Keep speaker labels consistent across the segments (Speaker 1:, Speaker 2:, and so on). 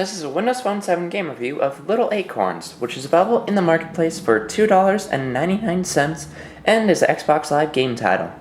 Speaker 1: this is a Windows Phone 7 game review of Little Acorns, which is available in the marketplace for $2.99 and is an Xbox Live game title.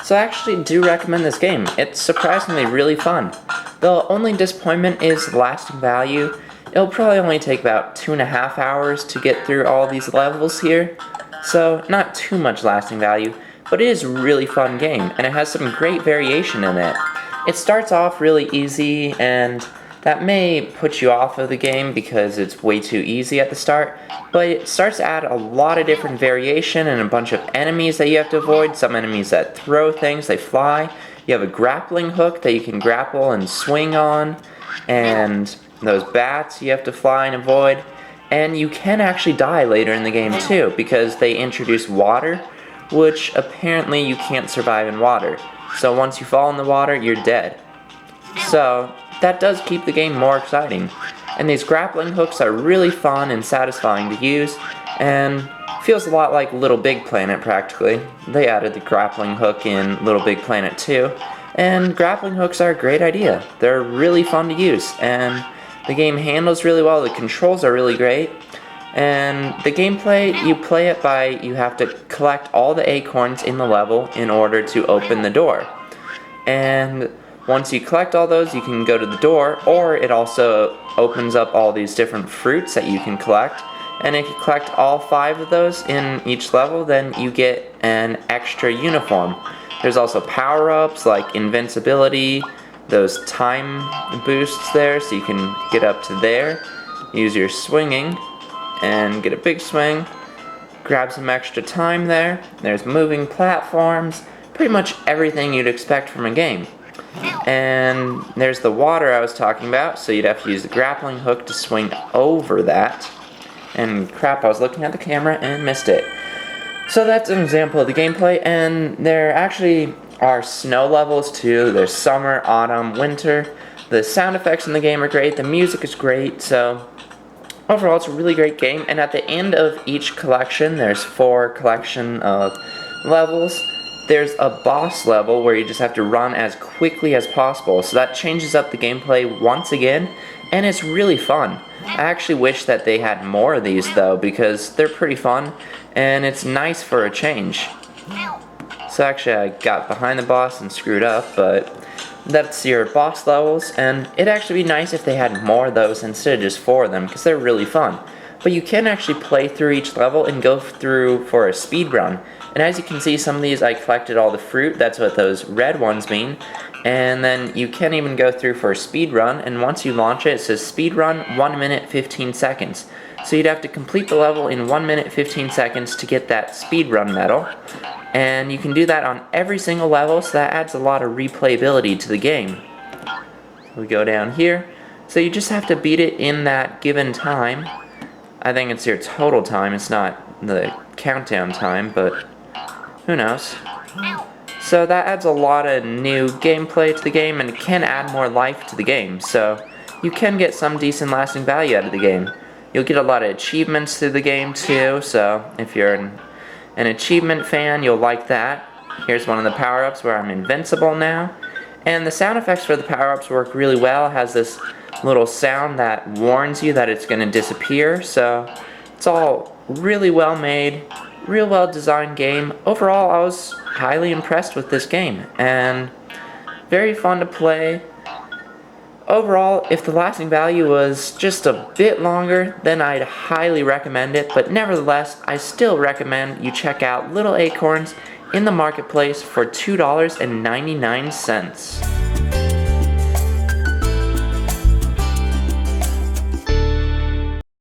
Speaker 1: So I actually do recommend this game. It's surprisingly really fun. The only disappointment is lasting value. It'll probably only take about 2.5 hours to get through all these levels here, so not too much lasting value, but it is a really fun game, and it has some great variation in it. It starts off really easy, and that may put you off of the game because it's way too easy at the start, but it starts to add a lot of different variation and a bunch of enemies that you have to avoid. Some enemies that throw things, they fly. You have a grappling hook that you can grapple and swing on, and those bats you have to fly and avoid. And you can actually die later in the game too, because they introduce water, which apparently you can't survive in water. So once you fall in the water, you're dead. So that does keep the game more exciting. And these grappling hooks are really fun and satisfying to use, and feels a lot like Little Big Planet practically. They added the grappling hook in Little Big Planet 2, and grappling hooks are a great idea. They're really fun to use, and the game handles really well. The controls are really great, and the gameplay, you play it by, you have to collect all the acorns in the level in order to open the door. And once you collect all those, you can go to the door, or it also opens up all these different fruits that you can collect. And if you collect all 5 of those in each level, then you get an extra uniform. There's also power-ups like invincibility, those time boosts there, so you can get up to there, use your swinging, and get a big swing, grab some extra time there. There's moving platforms, pretty much everything you'd expect from a game. And there's the water I was talking about, so you'd have to use the grappling hook to swing over that. And crap, I was looking at the camera and missed it. So that's an example of the gameplay, and there actually are snow levels too. There's summer, autumn, winter. The sound effects in the game are great, the music is great, so overall it's a really great game. And at the end of each collection, there's 4 collection of levels. There's a boss level where you just have to run as quickly as possible, so that changes up the gameplay once again, and it's really fun. I actually wish that they had more of these though, because they're pretty fun, and it's nice for a change. So actually I got behind the boss and screwed up, but that's your boss levels, and it'd actually be nice if they had more of those instead of just 4 of them, because they're really fun. But you can actually play through each level and go through for a speed run. And as you can see, some of these I collected all the fruit, that's what those red ones mean. And then you can even go through for a speed run, and once you launch it, it says speed run 1 minute 15 seconds. So you'd have to complete the level in 1 minute 15 seconds to get that speed run medal. And you can do that on every single level, so that adds a lot of replayability to the game. We go down here. So you just have to beat it in that given time. I think it's your total time, it's not the countdown time, but who knows. So that adds a lot of new gameplay to the game, and it can add more life to the game, so you can get some decent lasting value out of the game. You'll get a lot of achievements through the game too, so if you're an achievement fan, you'll like that. Here's one of the power-ups where I'm invincible now. And the sound effects for the power-ups work really well. It has this little sound that warns you that it's going to disappear, so it's all really well made, real well designed game. Overall, I was highly impressed with this game, and very fun to play. Overall, if the lasting value was just a bit longer, then I'd highly recommend it, but nevertheless, I still recommend you check out Little Acorns in the marketplace for $2.99.